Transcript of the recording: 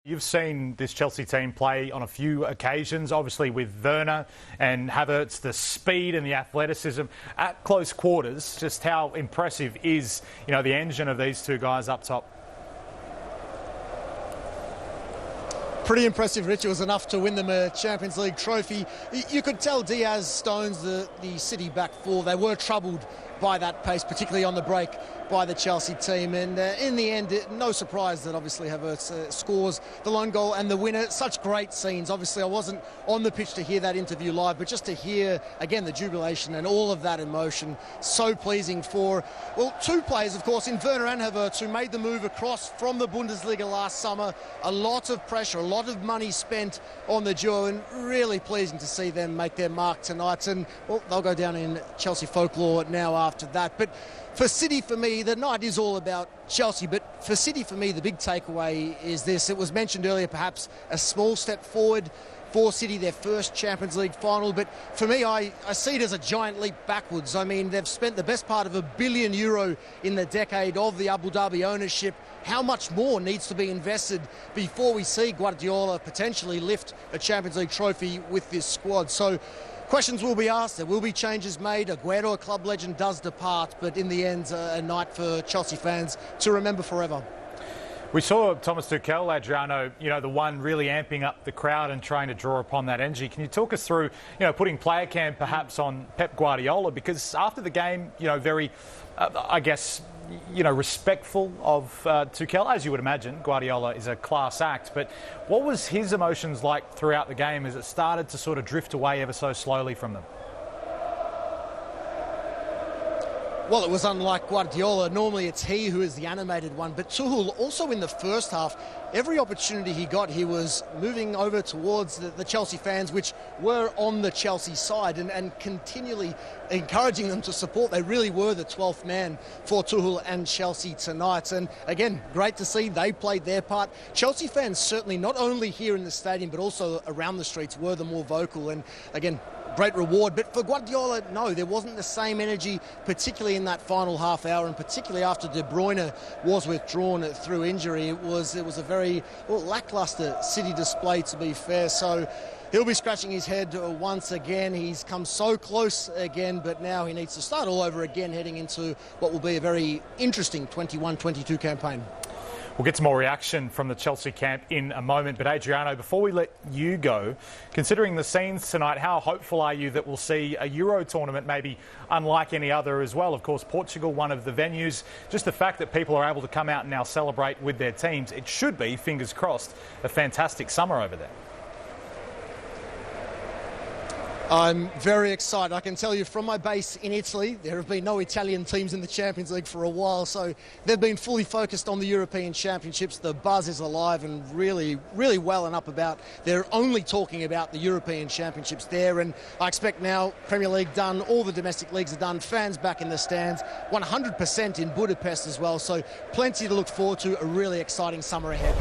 You've seen this Chelsea team play on a few occasions, obviously with Werner and Havertz, the speed and the athleticism at close quarters. Just how impressive is, the engine of these two guys up top? Pretty impressive, Rich. It was enough to win them a Champions League trophy. You could tell Diaz, Stones, the City back four, they were troubled by that pace, particularly on the break by the Chelsea team. And in the end, no surprise that obviously Havertz scores the lone goal and the winner. Such great scenes. Obviously, I wasn't on the pitch to hear that interview live, but just to hear, again, the jubilation and all of that emotion, so pleasing for, well, two players, of course, in Werner and Havertz, who made the move across from the Bundesliga last summer. A lot of pressure, a lot of money spent on the duo, and really pleasing to see them make their mark tonight. And, well, they'll go down in Chelsea folklore now after that. But for City, for me, the night is all about Chelsea, but for City, for me, the big takeaway is this. It was mentioned earlier, perhaps a small step forward for City, their first Champions League final, but for me, I see it as a giant leap backwards. I mean, they've spent the best part of €1 billion in the decade of the Abu Dhabi ownership. How much more needs to be invested before we see Guardiola potentially lift a Champions League trophy with this squad? So questions will be asked, there will be changes made. Aguero, a club legend, does depart, but in the end, a night for Chelsea fans to remember forever. We saw Thomas Tuchel, Adriano, the one really amping up the crowd and trying to draw upon that energy. Can you talk us through, putting player cam perhaps on Pep Guardiola? Because after the game, very, respectful of Tuchel, as you would imagine. Guardiola is a class act. But what was his emotions like throughout the game as it started to sort of drift away ever so slowly from them? Well, it was unlike Guardiola. Normally it's he who is the animated one. But Tuchel, also in the first half, every opportunity he got, he was moving over towards the Chelsea fans, which were on the Chelsea side, and continually encouraging them to support. They really were the 12th man for Tuchel and Chelsea tonight. And again, great to see they played their part. Chelsea fans certainly, not only here in the stadium, but also around the streets, were the more vocal. And again, great reward. But for Guardiola, no, there wasn't the same energy, particularly in that final half hour, and particularly after De Bruyne was withdrawn through injury. It was a very lacklustre City display, to be fair. So he'll be scratching his head once again. He's come so close again, but now he needs to start all over again, heading into what will be a very interesting 21-22 campaign. We'll get some more reaction from the Chelsea camp in a moment. But Adriano, before we let you go, considering the scenes tonight, how hopeful are you that we'll see a Euro tournament maybe unlike any other as well? Of course, Portugal, one of the venues. Just the fact that people are able to come out and now celebrate with their teams, it should be, fingers crossed, a fantastic summer over there. I'm very excited. I can tell you from my base in Italy, there have been no Italian teams in the Champions League for a while, so they've been fully focused on the European Championships. The buzz is alive and really, really well and up about. They're only talking about the European Championships there, and I expect now Premier League done, all the domestic leagues are done, fans back in the stands, 100% in Budapest as well, so plenty to look forward to, a really exciting summer ahead.